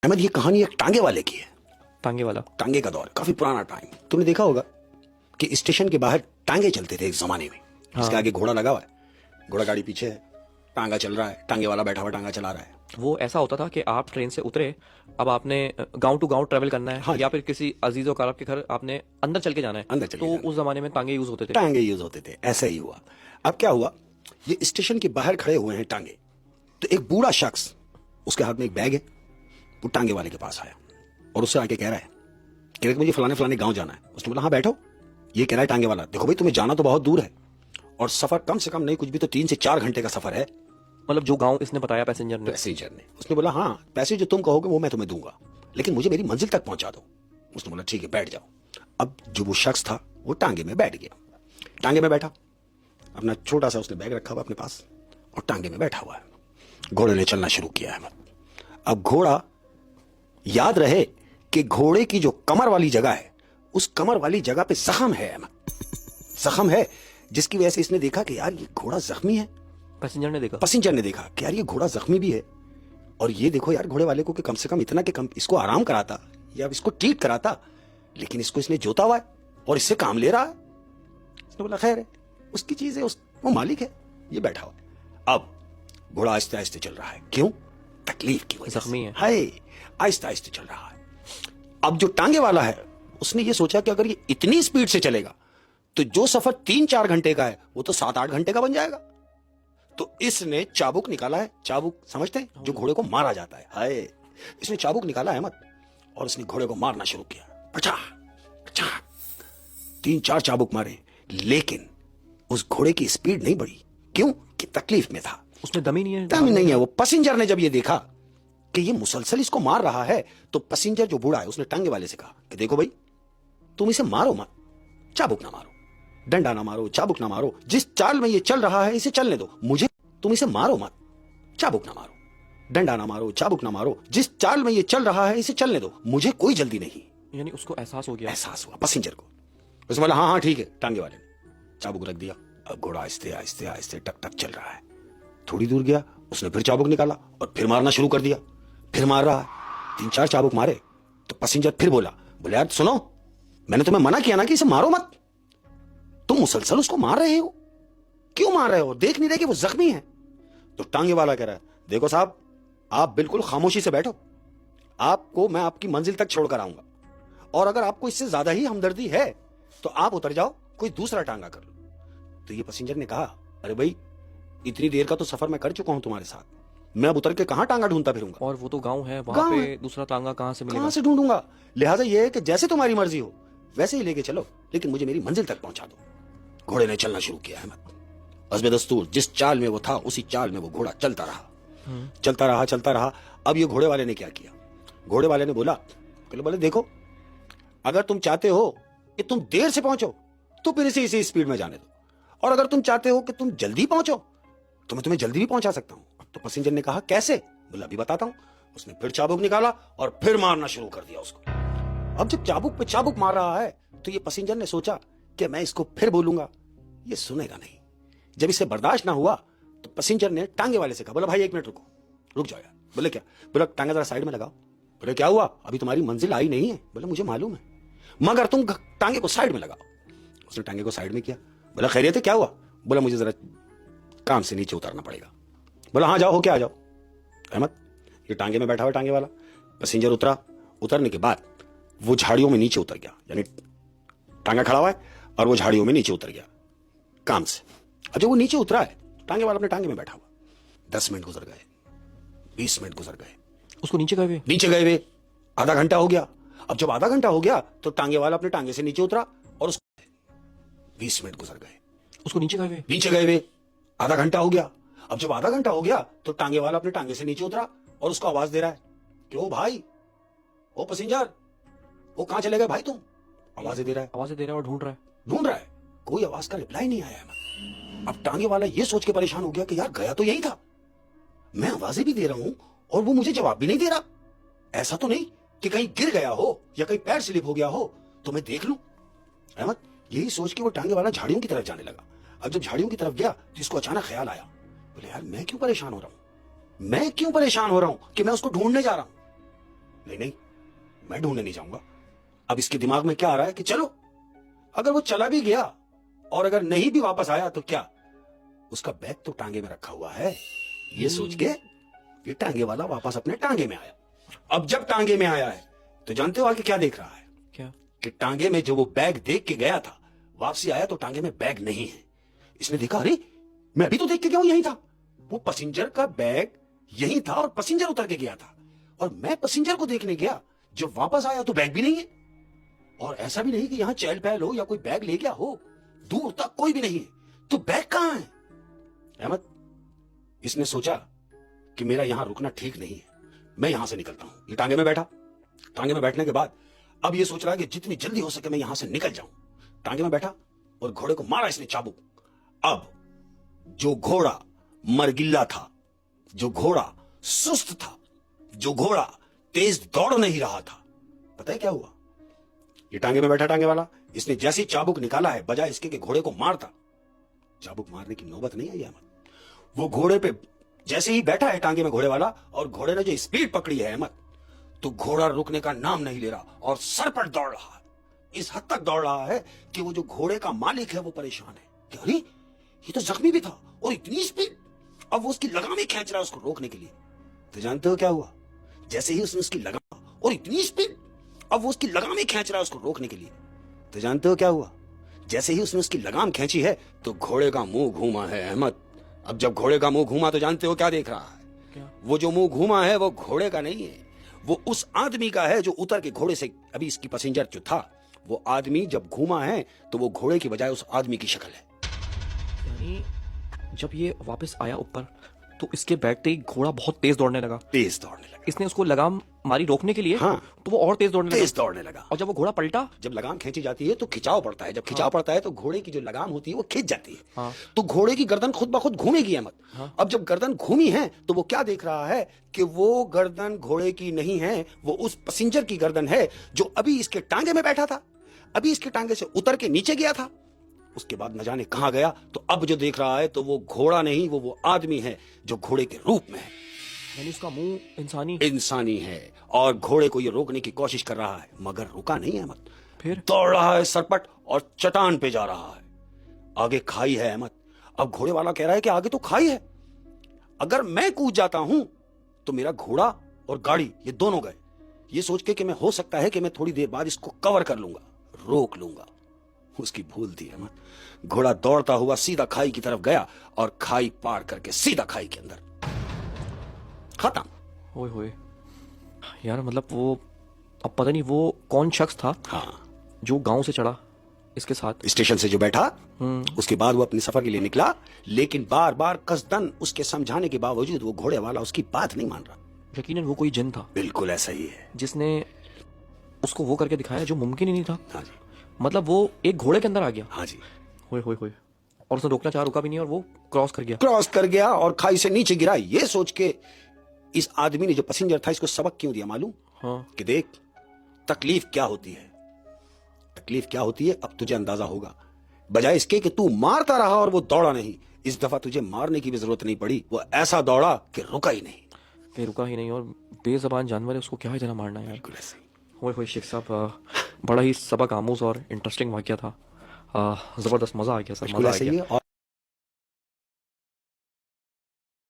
अहमद, ये कहानी एक टांगे वाले की है। टांगे वाला? टांगे का दौर, काफी पुराना टाइम। तुमने देखा होगा कि स्टेशन के बाहर टांगे चलते थे एक जमाने में। इसके आगे घोड़ा लगा हुआ है, घोड़ा गाड़ी पीछे है, टांगा चल रहा है, टांगे वाला बैठा हुआ टांगा चला रहा है। वो ऐसा होता था कि आप ट्रेन से उतरे, अब आपने गांव टू गांव ट्रेवल करना है, हाँ या फिर किसी अजीज वकार के घर आपने अंदर चल के जाना है, अंदर चल के तो जाना। उस जमाने में टांगे यूज होते थे। टांगे यूज होते थे, ऐसा ही हुआ। अब क्या हुआ, ये स्टेशन के बाहर खड़े हुए हैं टांगे, तो एक बूढ़ा शख्स, उसके हाथ में एक बैग है, वो टांगे वाले के पास आया और उससे आके कह रहा है कि मुझे फलाने फलाने गांव जाना है। उसने बोला हाँ बैठो। ये कह रहा है टांगे वाला, देखो भाई तुम्हें जाना तो बहुत दूर है और सफर कम से कम नहीं कुछ भी तो 3 से 4 घंटे का सफर है। मतलब जो गांव इसने बताया पैसेंजर ने? पैसेंजर ने। उसने बोला हाँ पैसे जो तुम कहोगे वो मैं तुम्हें दूंगा, लेकिन मुझे मेरी मंजिल तक पहुंचा दो। उसने बोला ठीक है बैठ जाओ। अब जो वो शख्स था वो टांगे में बैठ गया, टांगे में बैठा, अपना छोटा सा उसने बैग रखा हुआ अपने पास और टांगे में बैठा हुआ है। घोड़े ने चलना शुरू किया है। अब घोड़ा, याद रहे कि घोड़े की जो कमर वाली जगह है, उस कमर वाली जगह पे जख्म है, जख्म है, जिसकी वजह से इसने देखा कि यार ये घोड़ा जख्मी है। पैसेंजर ने देखा? पैसेंजर ने देखा कि यार ये घोड़ा जख्मी भी है, और ये देखो यार घोड़े वाले को कि कम से कम इतना कि कम इसको आराम कराता या इसको ट्रीट कराता, लेकिन इसको इसने जोता हुआ है और इससे काम ले रहा है। इसने बोला खैर है, उसकी चीज है, वो मालिक है, ये बैठा हुआ है। अब घोड़ा आहिस्ते आहिस्ते चल रहा है, क्यों? तकलीफ की वजह से, जख्मी है। आहिस्ते आहिस्ते चल रहा है। अब जो टांगे वाला है उसने ये सोचा कि अगर ये इतनी स्पीड से चलेगा तो जो सफर 3-4 घंटे का है वो तो 7-8 घंटे का बन जाएगा। तो इसने चाबुक निकाला है, चाबुक समझते हैं जो घोड़े को मारा जाता है, हाय, इसने चाबुक निकाला है मत, और इसने घोड़े को मारना शुरू किया। पचा पचा 3-4 चाबुक मारे, लेकिन उस घोड़े की स्पीड नहीं बढ़ी। क्यों? कि तकलीफ में था, उसमें दम ही नहीं है। दम ही नहीं है। वो पैसेंजर ने जब ये देखा कि ये मुसलसल इसको मार रहा है, तो पैसेंजर जो बूढ़ा है उसने टांगे वाले से कहा कि देखो भाई तुम इसे मारो मत, चाबुक ना मारो, डंडा ना मारो, चाबुक ना मारो, जिस चाल में ये चल रहा है इसे चलने दो। मुझे तुम इसे मारो मत, चाबुक ना मारो, डंडा ना मारो, चाबुक ना मारो, जिस चाल में ये चल रहा है इसे चलने दो, मुझे कोई जल्दी नहीं। यानी उसको एहसास हो गया? एहसास हुआ पैसेंजर को। उसने बोला हाँ हाँ ठीक है। टांगे वाले ने चाबुक रख दिया। अब घोड़ा आहिस्ते आहिस्ते आहिस्ते टक टक चल रहा है। थोड़ी दूर गया, उसने फिर चाबुक निकाला और फिर मारना शुरू कर दिया। फिर मार रहा है, 3-4 चाबुक मारे तो पैसेंजर फिर बोला, बोले यार सुनो, मैंने तुम्हें मना किया ना कि इसे मारो मत, तुम मुसलसल उसको मार रहे हो, क्यों मार रहे हो? देख नहीं रहे कि वो जख्मी है? तो टांगे वाला कह रहा है देखो साहब, आप बिल्कुल खामोशी से बैठो, आपको मैं आपकी मंजिल तक छोड़कर आऊंगा, और अगर आपको इससे ज्यादा ही हमदर्दी है तो आप उतर जाओ, कोई दूसरा टांगा कर लो। तो ये पैसेंजर ने कहा अरे भाई इतनी देर का तो सफर मैं कर चुका हूं तुम्हारे साथ, मैं अब उतर के कहां टांगा ढूंढता फिरूंगा? और वो तो गांव है, वहां पे दूसरा टांगा कहां से मिलेगा? कहां से ढूंढूंगा? लिहाजा यह है कि जैसे तुम्हारी मर्जी हो वैसे ही लेके चलो, लेकिन मुझे मेरी मंजिल तक पहुंचा दो। घोड़े ने चलना शुरू किया है। अज़्ब दस्तूर जिस चाल में वो था उसी चाल में वो घोड़ा चलता रहा, चलता रहा, चलता रहा। अब ये घोड़े वाले ने क्या किया? घोड़े वाले ने बोले देखो, अगर तुम चाहते हो कि तुम देर से पहुंचो तो फिर इसी स्पीड में जाने दो, और अगर तुम चाहते हो कि तुम जल्दी पहुंचो तो मैं तुम्हें जल्दी भी पहुंचा सकता हूं। तो पैसेंजर ने कहा कैसे? बोला अभी बताता हूं। उसने फिर चाबुक निकाला और फिर मारना शुरू कर दिया उसको। अब जब चाबुक पे चाबुक मार रहा है तो ये पैसेंजर ने सोचा कि मैं इसको फिर बोलूंगा, ये सुनेगा नहीं। जब इसे बर्दाश्त ना हुआ तो पैसेंजर ने टांगे वाले से कहा, बोला भाई 1 मिनट रुको, रुक जाओ यार। बोले क्या? बोला टांगा जरा साइड में लगाओ। बोले क्या हुआ? अभी तुम्हारी मंजिल आई नहीं है। बोले मुझे मालूम है, मगर तुम टांगे को साइड में लगाओ। उसने टांगे को साइड में किया। बोला खैरियत है, क्या हुआ? बोला मुझे जरा काम से नीचे उतरना पड़ेगा। बोला हाँ जाओ, होके आ जाओ। अहमद, ये टांगे में बैठा हुआ टांगे वाला, पैसेंजर उतरा, उतरने के बाद वो झाड़ियों में नीचे उतर गया, यानी टांगा खड़ा हुआ है और वो झाड़ियों में नीचे उतर गया काम से। अब जब वो नीचे उतरा है, टांगे वाला अपने टांगे में बैठा हुआ, 10 मिनट गुजर गए, 20 मिनट गुजर गए, उसको नीचे गए हुए आधा घंटा हो गया। अब जब आधा घंटा हो गया तो टांगे वाला अपने टांगे से नीचे उतरा और 20 मिनट गुजर गए, उसको नीचे गए हुए आधा घंटा हो गया। अब जब आधा घंटा हो गया तो टांगे वाला अपने टांगे से नीचे उतरा और उसको आवाज दे रहा है कि ओ भाई, ओ पैसेंजर, वो कहां चले गए भाई तुम? आवाजें दे रहा है और ढूंढ रहा है, कोई आवाज का रिप्लाई नहीं आया। अब टांगे वाला ये सोच के परेशान हो गया कि यार गया तो यही था, मैं आवाजें भी दे रहा हूं और वो मुझे जवाब भी नहीं दे रहा, ऐसा तो नहीं कि कहीं गिर गया हो या कहीं पैर स्लिप हो गया हो तो मैं देख लूं। अहमद, यही सोच के वो टांगे वाला झाड़ियों की तरफ जाने लगा। अब जब झाड़ियों की तरफ गया तो इसको अचानक ख्याल आया, बोले यार मैं क्यों परेशान हो रहा हूं कि मैं उसको ढूंढने जा रहा हूं। नहीं नहीं, मैं ढूंढने नहीं जाऊंगा। अब इसके दिमाग में क्या आ रहा है कि चलो, अगर वो चला भी गया और अगर नहीं भी वापस आया तो क्या, उसका बैग तो टांगे में रखा हुआ है। ये सोच के ये टांगे वाला वापस अपने टांगे में आया। अब जब टांगे में आया है तो जानते हो आगे क्या देख रहा है? क्या? कि टांगे में जो वो बैग देख के गया था, वापसी आया तो टांगे में बैग नहीं है। इसने देखा, अरे मैं अभी तो देख के गया हूं, यही था। वो पैसेंजर का बैग यही था और पैसेंजर उतर के गया था, और मैं पैसेंजर को देखने गया, जब वापस आया तो बैग भी नहीं है। और ऐसा भी नहीं कि यहां चहल पहल हो या कोई बैग ले गया हो, दूर तक कोई भी नहीं है, तो बैग कहां है? अहमद, इसने सोचा कि मेरा यहां रुकना ठीक नहीं है, मैं यहां से निकलता हूं। ये टांगे में बैठा। टांगे में बैठने के बाद अब ये सोच रहा है कि जितनी जल्दी हो सके मैं यहां से निकल जाऊं। टांगे में बैठा और घोड़े को मारा इसने चाबुक। अब जो घोड़ा मरगिल्ला था, जो घोड़ा सुस्त था, जो घोड़ा तेज दौड़ नहीं रहा था, पता है क्या हुआ? ये टांगे में बैठा टांगे वाला, इसने जैसे ही चाबुक निकाला है, बजाय इसके कि घोड़े को मारता, चाबुक मारने की नौबत नहीं आई अहमद। वो घोड़े पे जैसे ही बैठा है टांगे में घोड़े वाला, और घोड़े ने जो स्पीड पकड़ी है अहमद, तो घोड़ा रुकने का नाम नहीं ले रहा और सरपट दौड़ रहा है। इस हद तक दौड़ रहा है कि वो जो घोड़े का मालिक है वो परेशान है कि अरे ये तो जख्मी भी था और इतनी स्पीड। अब वो उसकी लगाम ही खींच रहा है उसको रोकने के लिए। तो जानते हो क्या हुआ? जैसे ही उसने उसकी लगाम, और इतनी स्पीड, अब वो उसकी लगाम ही खींच रहा है उसको रोकने के लिए। तो जानते हो क्या हुआ? जैसे ही उसने उसकी लगाम खींची है तो घोड़े का मुंह घूमा है अहमद। अब जब घोड़े का मुंह घूमा तो जानते हो क्या देख रहा है? क्या? वो जो मुंह घूमा है वो घोड़े का नहीं है, वो उस आदमी का है जो उतर के घोड़े से, अभी इसकी पैसेंजर जो था, वो आदमी जब घूमा है तो वो घोड़े की बजाय उस आदमी की शक्ल है। यानी जब ये वापस आया ऊपर तो इसके बैठते ही घोड़ा बहुत तेज दौड़ने लगा। तेज दौड़ने लगा। इसने उसको लगाम मारी रोकने के लिए, हाँ। तो वो और तेज दौड़ने तेज लगा। दौड़ने लगा। और जब वो घोड़ा पलटा, जब लगाम खींची जाती है तो खिंचाव पड़ता है, जब खिंचाव पड़ता है तो घोड़े की जो लगाम होती है वो खिंच जाती है। हाँ। तो घोड़े की गर्दन खुद ब खुद घूमेगी अहमद। हाँ। अब जब गर्दन घूमी है तो वो क्या देख रहा है कि वो गर्दन घोड़े की नहीं है, वो उस पैसेंजर की गर्दन है जो अभी इसके टांगे में बैठा था, अभी इसके टांगे से उतर के नीचे गया था, उसके बाद न जाने कहां गया। तो अब जो देख रहा है तो वो घोड़ा नहीं, वो आदमी है जो घोड़े के रूप में है। यानी उसका मुंह इंसानी है और घोड़े को ये रोकने की कोशिश कर रहा है, मगर रुका नहीं अहमद। फिर दौड़ रहा है सरपट और चट्टान पे जा रहा है। आगे खाई है अहमद। अब घोड़े वाला कह रहा है कि आगे तो खाई है, अगर मैं कूद जाता हूं तो मेरा घोड़ा और गाड़ी ये दोनों गए। ये सोच के कि मैं, हो सकता है कि मैं थोड़ी देर बाद इसको कवर कर लूंगा, रोक लूंगा। उसकी भूल थी अहमद। घोड़ा दौड़ता हुआ सीधा खाई की तरफ गया और खाई पार करके सीधा खाई के अंदर, खत्म। ओए होए यार, मतलब वो, अब पता नहीं वो कौन शख्स था हाँ, जो गांव से चढ़ा इसके साथ, स्टेशन से जो बैठा, उसके बाद वो अपने सफर के लिए निकला, लेकिन बार बार कसदन उसके समझाने के बावजूद वो घोड़े वाला उसकी बात नहीं मान रहा। यकीनन वो कोई जिन था बिल्कुल ऐसा ही है जिसने उसको वो करके दिखाया जो मुमकिन ही नहीं था। हाँ जी, मतलब वो एक घोड़े के अंदर आ गया। हाँ जी। होए होए होए, और उसने रोकना चाहा, रुका भी नहीं और वो क्रॉस कर गया। क्रॉस कर गया और खाई से नीचे गिरा। ये सोच के इस आदमी ने, जो पैसेंजर था, इसको सबक क्यों दिया मालूम? हाँ। कि देख तकलीफ क्या होती है, तकलीफ क्या होती है अब तुझे अंदाजा होगा। बजाय इसके कि तू मारता रहा और वो दौड़ा नहीं, इस दफा तुझे मारने की भी जरूरत नहीं पड़ी, वो ऐसा दौड़ा कि रुका ही नहीं। कि रुका ही नहीं, और बेजबान जानवर है, उसको क्या इतना मारना है यार। बिल्कुल ऐसे ही। होए होए शेख साहब, बड़ा ही सबक आमूज और इंटरेस्टिंग वाकया था। जबरदस्त, मजा आ गया सर, बिल्कुल मजा आ ऐसे ही गया। है। और